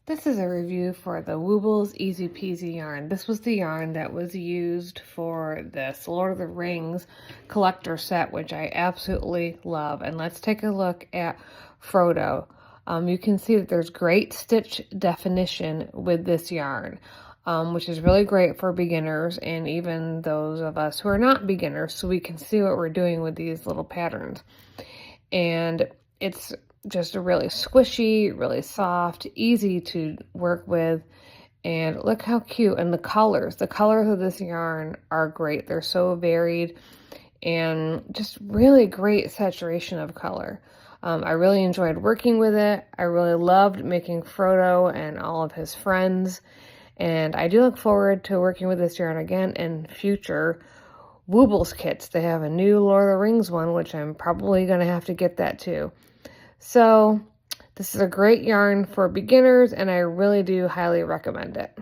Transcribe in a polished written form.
This is a review for the Woobles Easy Peasy Yarn. This was the yarn that was used for this Lord of the Rings collector set, which I absolutely love. And let's take a look at Frodo. You can see that there's great stitch definition with this yarn, which is really great for beginners and even those of us who are not beginners, so we can see what we're doing with these little patterns. And it's just a really squishy, really soft, easy to work with. And look how cute. And the colors of this yarn are great. They're so varied and just really great saturation of color. I really enjoyed working with it. I really loved making Frodo and all of his friends. And I do look forward to working with this yarn again in future Woobles kits. They have a new Lord of the Rings one, which I'm probably going to have to get that too. So this is a great yarn for beginners, and I really do highly recommend it.